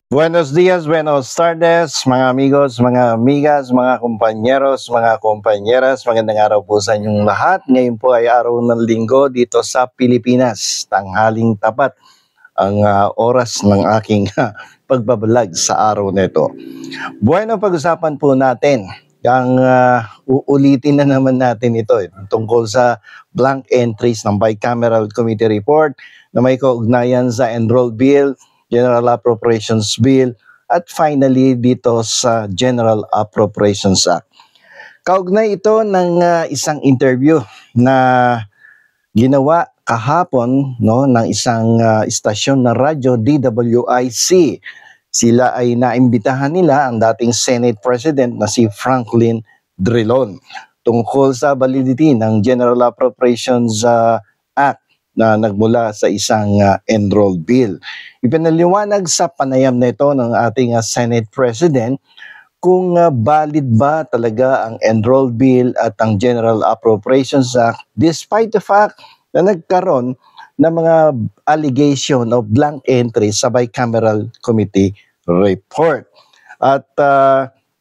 Buenos dias, buenos tardes, mga amigos, mga amigas, mga kumpanyeros, mga kumpanyeras. Magandang araw po sa inyong lahat. Ngayon po ay araw ng linggo dito sa Pilipinas. Tanghaling tapat ang oras ng aking pagbabalag sa araw nito. Bueno, pag-usapan po natin ang uulitin na naman natin ito tungkol sa blank entries ng Bicameral Committee Report na may kaugnayan sa Enrolled Bill, General Appropriations Bill, at finally dito sa General Appropriations Act. Kaugnay ito ng isang interview na ginawa kahapon ng isang istasyon na radyo, DWIC. Sila ay naimbitahan nila ang dating Senate President na si Franklin Drilon tungkol sa validity ng General Appropriations Act na nagmula sa isang enrolled bill. Ipinaliwanag sa panayam na ito ng ating Senate President kung valid ba talaga ang enrolled bill at ang General Appropriations Act despite the fact na nagkaroon ng mga allegation of blank entries sa Bicameral Committee Report. At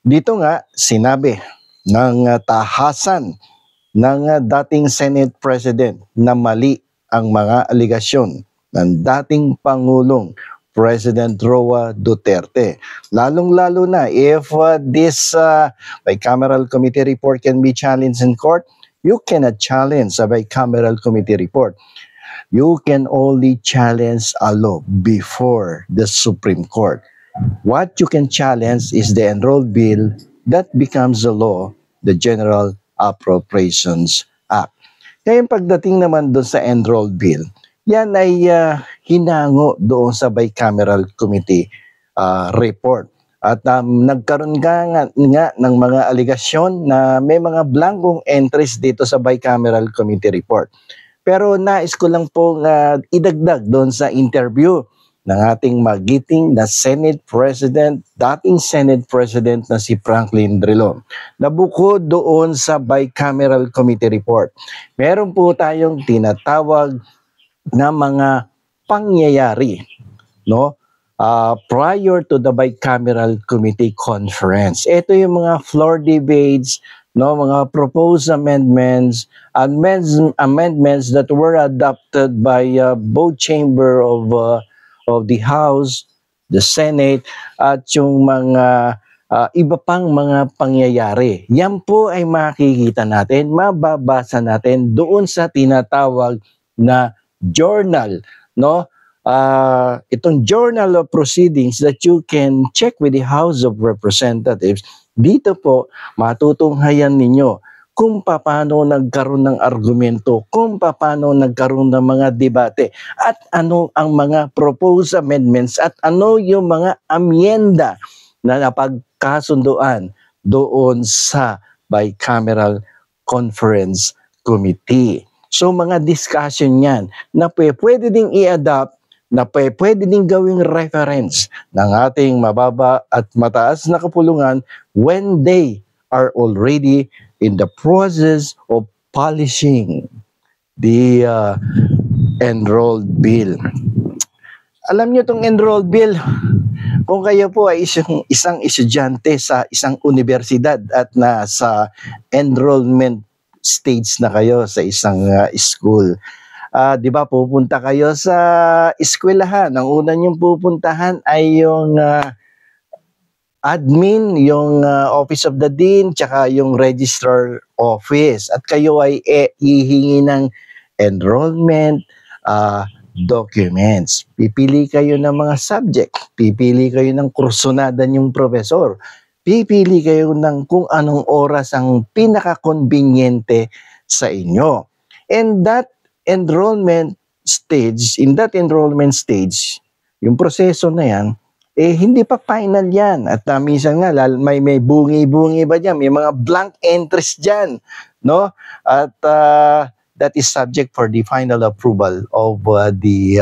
dito nga sinabi ng tahasan ng dating Senate President na mali ang mga aligasyon ng dating Pangulong President Roa Duterte. Lalong-lalo na if this Bicameral Committee Report can be challenged in court, you cannot challenge a Bicameral Committee Report. You can only challenge a law before the Supreme Court. What you can challenge is the enrolled bill that becomes a law, the General Appropriations Act. Ngayon pagdating naman doon sa enrolled bill, yan ay hinango doon sa Bicameral Committee report. At nagkaroon nga ng mga aligasyon na may mga blankong entries dito sa Bicameral Committee report. Pero nais ko lang po idagdag doon sa interview ng ating magiting na Senate President, dating Senate President na si Franklin Drilon, na bukod doon sa Bicameral Committee report, meron po tayong tinatawag na mga pangyayari, prior to the Bicameral Committee Conference. Ito yung mga floor debates, mga proposed amendments that were adopted by both chamber of the House, the Senate, at yung mga iba pang mga pangyayari. Yan po ay makikita natin, mababasa natin doon sa tinatawag na journal, itong journal of proceedings that you can check with the House of Representatives. Dito po matutunghayan ninyo kung paano nagkaroon ng argumento, kung paano nagkaroon ng mga debate, at ano ang mga proposed amendments, at ano yung mga amyenda na napagkasunduan doon sa Bicameral Conference Committee. So mga discussion yan na pwede ding i-adapt, na pwede ding gawing reference ng ating mababa at mataas na kapulungan when they are already in the process of polishing the enrolled bill. Alam niyo itong enrolled bill, kung kayo po ay isang estudyante sa isang universidad at nasa enrollment stage na kayo sa isang school, di ba pupunta kayo sa eskwelahan. Ang una niyong pupuntahan ay yung admin, yung Office of the Dean, tsaka yung Registrar Office. At kayo ay hihingi ng enrollment documents. Pipili kayo ng mga subject. Pipili kayo ng kursunada niyong professor. Pipili kayo ng kung anong oras ang pinaka-conveniente sa inyo. And that enrollment stage, yung proseso na yan, hindi pa final yan. At minsan nga, may bungi-bungi ba dyan? May mga blank entries dyan. At that is subject for the final approval of the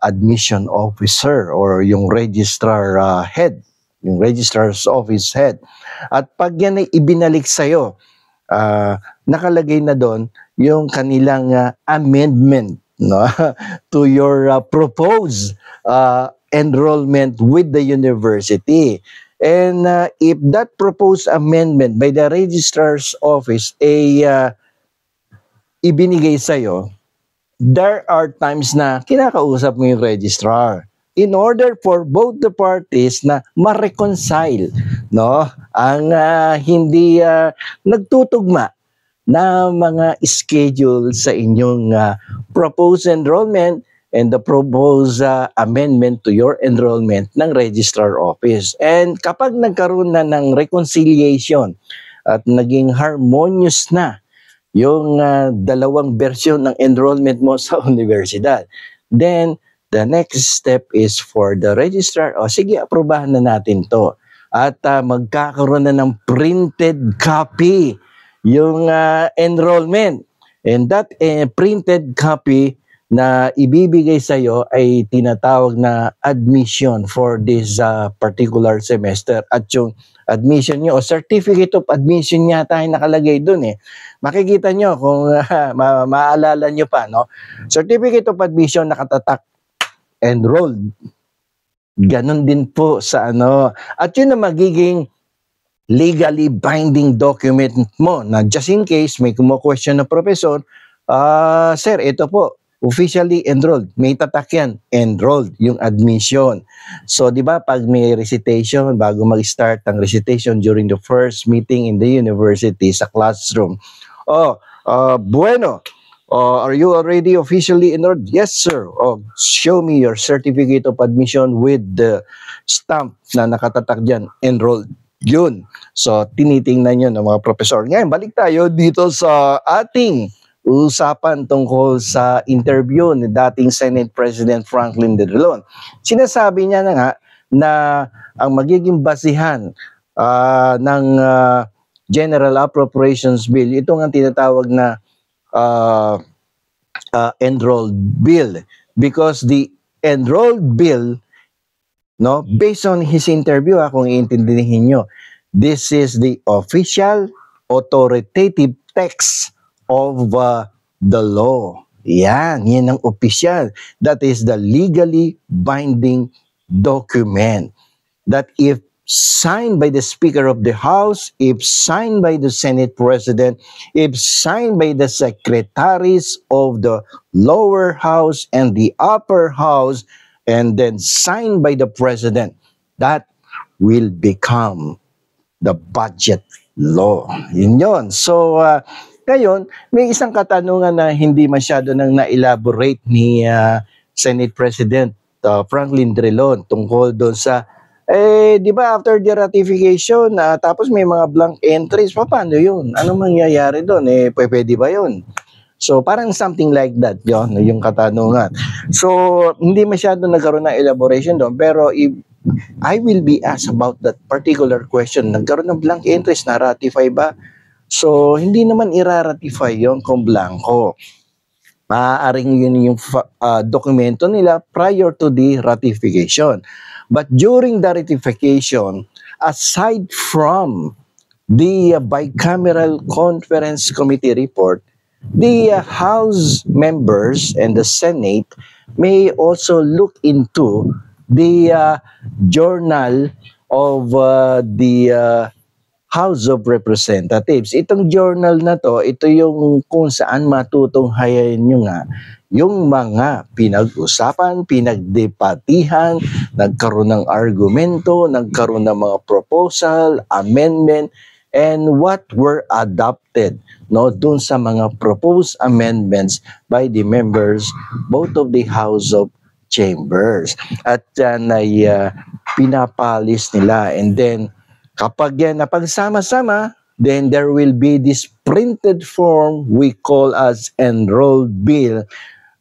admission officer or yung registrar head, yung registrar's office head. At pag yan ay ibinalik sa'yo, nakalagay na doon yung kanilang amendment to your proposed enrollment with the university. And if that proposed amendment by the registrar's office ay ibinigay sa'yo, there are times na kinakausap mo yung registrar in order for both the parties na ma-reconcile, no, ang hindi nagtutugma na mga schedule sa inyong proposed enrollment and the proposed amendment to your enrollment ng registrar office. And kapag nagkaroon na ng reconciliation at naging harmonious na yung dalawang version ng enrollment mo sa universidad, then the next step is for the registrar, sige, aprobahan na natin to. At magkakaroon na ng printed copy yung enrollment. And that printed copy na ibibigay sa iyo ay tinatawag na admission for this particular semester. At yung admission nyo o certificate of admission yata ay nakalagay dun eh. Makikita nyo kung maaalala nyo pa, no? Certificate of admission nakatatak, enrolled. Ganon din po sa ano. At yun na magiging legally binding document mo na just in case may kumo-question na professor, sir, ito po, officially enrolled. May tatak yan, enrolled, yung admission. So, di ba, pag may recitation, bago mag-start ang recitation during the first meeting in the university sa classroom, bueno, are you already officially enrolled? Yes, sir. Show me your certificate of admission with the stamp na nakatatak dyan, enrolled. Yun. So, tinitingnan nyo ng mga professor. Ngayon, balik tayo dito sa ating usapan tungkol sa interview ni dating Senate President Franklin D. Drilon. Sinasabi niya na nga na ang magiging basihan ng General Appropriations Bill, ito nga tinatawag na enrolled bill. Because the enrolled bill, no, based on his interview, kung iintindihin nyo, this is the official authoritative text of the law. Yan ang official. That is the legally binding document. That if signed by the Speaker of the House, if signed by the Senate President, if signed by the secretaries of the lower house and the upper house, and then signed by the President, that will become the budget law. Yun. So, ngayon, may isang katanungan na hindi masyado nang na-elaborate ni Senate President Franklin Drilon tungkol doon sa, di ba after the ratification, tapos may mga blank entries, paano yun? Anong mangyayari doon? Pwede ba yun? So, parang something like that, yun, yung katanungan. So, hindi masyado nagkaroon ng elaboration doon, pero if I will be asked about that particular question, nagkaroon ng blank entries, na-ratify ba? So, hindi naman ira-ratify yon kung blanco. Maaaring yun yung dokumento nila prior to the ratification. But during the ratification, aside from the bicameral conference committee report, the House members and the Senate may also look into the journal of the House of Representatives. Itong journal na to, ito yung kung saan matutunghayan nyo nga yung mga pinag-usapan, pinagdebatihan, nagkaroon ng argumento, nagkaroon ng mga proposal, amendment, and what were adopted, no, dun sa mga proposed amendments by the members both of the House of Chambers. At yan ay pinapalis nila, and then kapag yan napagsama-sama, then there will be this printed form we call as enrolled bill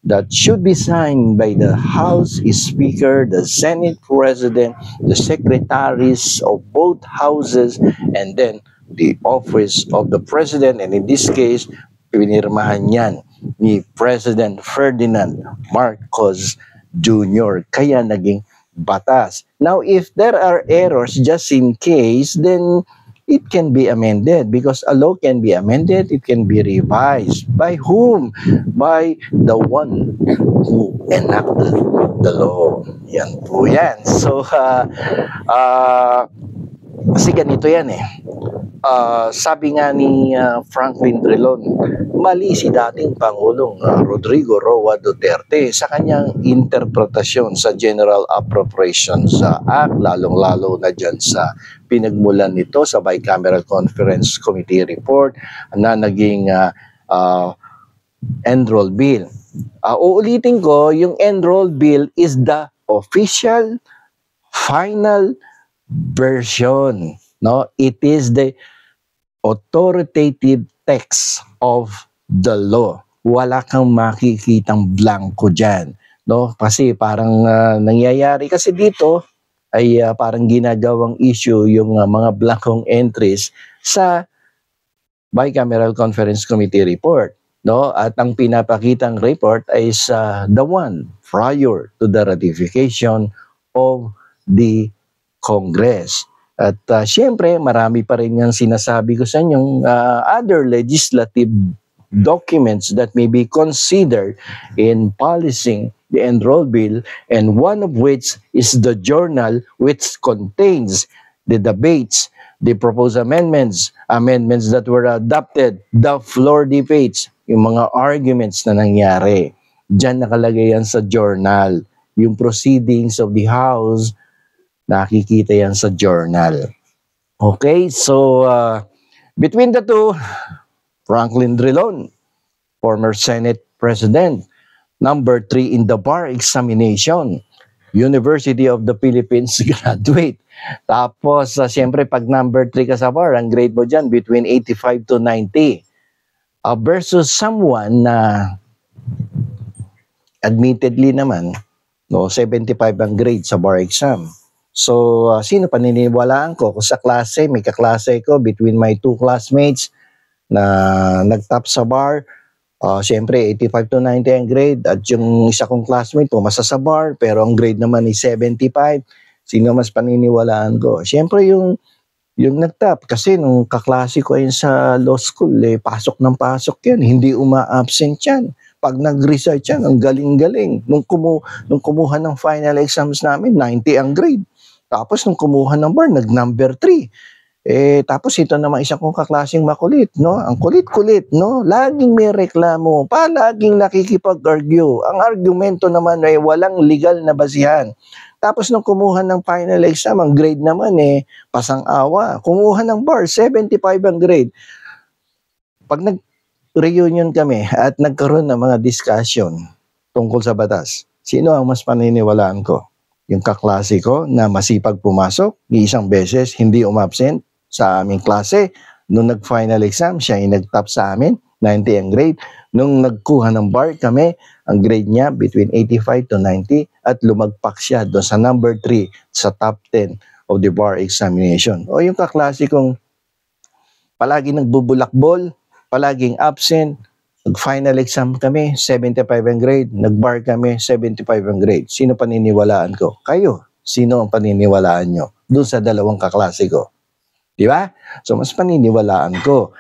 that should be signed by the House Speaker, the Senate President, the secretaries of both houses, and then the office of the President. And in this case, pinirmahan yan ni President Ferdinand Marcos Jr. Kaya naging batas. Now, if there are errors just in case, then it can be amended because a law can be amended, it can be revised. By whom? By the one who enacted the law. Yan po yan. So, kasi ganito yan eh. Sabi nga ni Franklin Drilon, mali si dating Pangulong Rodrigo Roa Duterte sa kanyang interpretasyon sa General Appropriations Act, lalong-lalo na dyan sa pinagmulan nito sa Bicameral Conference Committee report na naging Enroll Bill. Uulitin ko, yung Enroll Bill is the official final version. No, it is the authoritative text of the law. Wala kang makikitang blanco dyan. No? Kasi parang nangyayari kasi dito ay parang ginagawang issue yung mga blankong entries sa Bicameral Conference Committee report. No? At ang pinapakitang report ay the one prior to the ratification of the Congress. At siyempre, marami pa rin yung sinasabi ko sa inyong other legislative documents that may be considered in policing the Enroll Bill, and one of which is the journal which contains the debates, the proposed amendments that were adopted, the floor debates, yung mga arguments na nangyari. Diyan nakalagay yan sa journal. Yung proceedings of the House, nakikita yan sa journal. Okay, so between the two, Franklin Drilon, former Senate President, number 3 in the bar examination, University of the Philippines graduate. Tapos, siyempre, pag number 3 ka sa bar, ang grade mo dyan, between 85 to 90. Versus someone na admittedly naman, no, 75 ang grade sa bar exam. So, sino paniniwalaan ko? Kung sa klase, may kaklase ko between my two classmates na nag-top sa bar, siyempre 85 to 90 ang grade, at yung isa kong classmate pumasa sa bar pero ang grade naman ay 75. Sino mas paniniwalaan ko? Siyempre yung nag-top, kasi nung kaklase ko yun sa law school, pasok ng pasok yan, hindi uma-absent yan. Pag nag-research yan, ang galing-galing. Nung kumuha ng final exams namin, 90 ang grade. Tapos nung kumuha ng bar, nag-number 3. Tapos ito naman isa kong kaklaseng makulit, no? Ang kulit-kulit, no? Laging may reklamo, palaging nakikipag-argue. Ang argumento naman ay walang legal na basihan. Tapos nung kumuha ng final exam, ang grade naman pasang-awa. Kumuha ng bar, 75 ang grade. Pag nag-reunion kami at nagkaroon ng mga discussion tungkol sa batas, sino ang mas paniniwalaan ko? Yung kaklase ko na masipag pumasok, isang beses, hindi umabsent sa aming klase. Nung nag-final exam, siya ay nag-top sa amin, 90 ang grade. Nung nagkuha ng bar kami, ang grade niya between 85 to 90 at lumagpak siya doon sa number 3 sa top 10 of the bar examination. O yung kaklase kong palagi nagbubulakbol, palaging absent, nag-final exam kami, 75 ang grade. Nag-bar kami, 75 ang grade. Sino paniniwalaan ko? Kayo. Sino ang paniniwalaan nyo? Doon sa dalawang kaklase ko. Di ba? So, mas paniniwalaan ko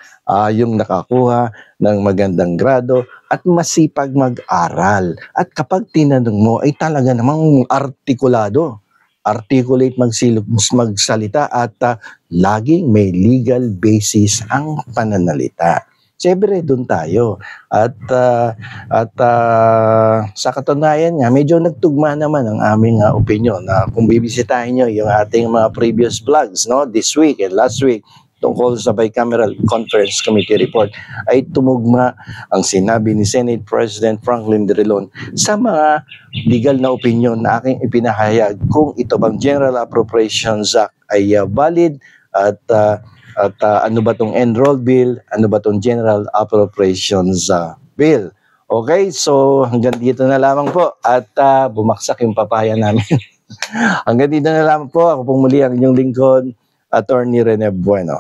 yung nakakuha ng magandang grado at masipag mag-aral. At kapag tinanong mo, ay talaga namang artikulado. Articulate magsalita at laging may legal basis ang pananalita. Siyempre, doon tayo. At sa katunayan nga, medyo nagtugma naman ang aming opinion na kung bibisitahin nyo yung ating mga previous vlogs, no, this week and last week, tungkol sa Bicameral Conference Committee report, ay tumugma ang sinabi ni Senate President Franklin Drilon sa mga legal na opinion na aking ipinahayag kung ito bang General Appropriations Act ay valid at ano ba tong Enroll Bill, ano ba tong General Appropriations Bill. Okay, so hanggang dito na lamang po at bumaksak yung papaya namin. Hanggang dito na lamang po. Ako pong muli ang inyong lingkod, Attorney Rene Bueno.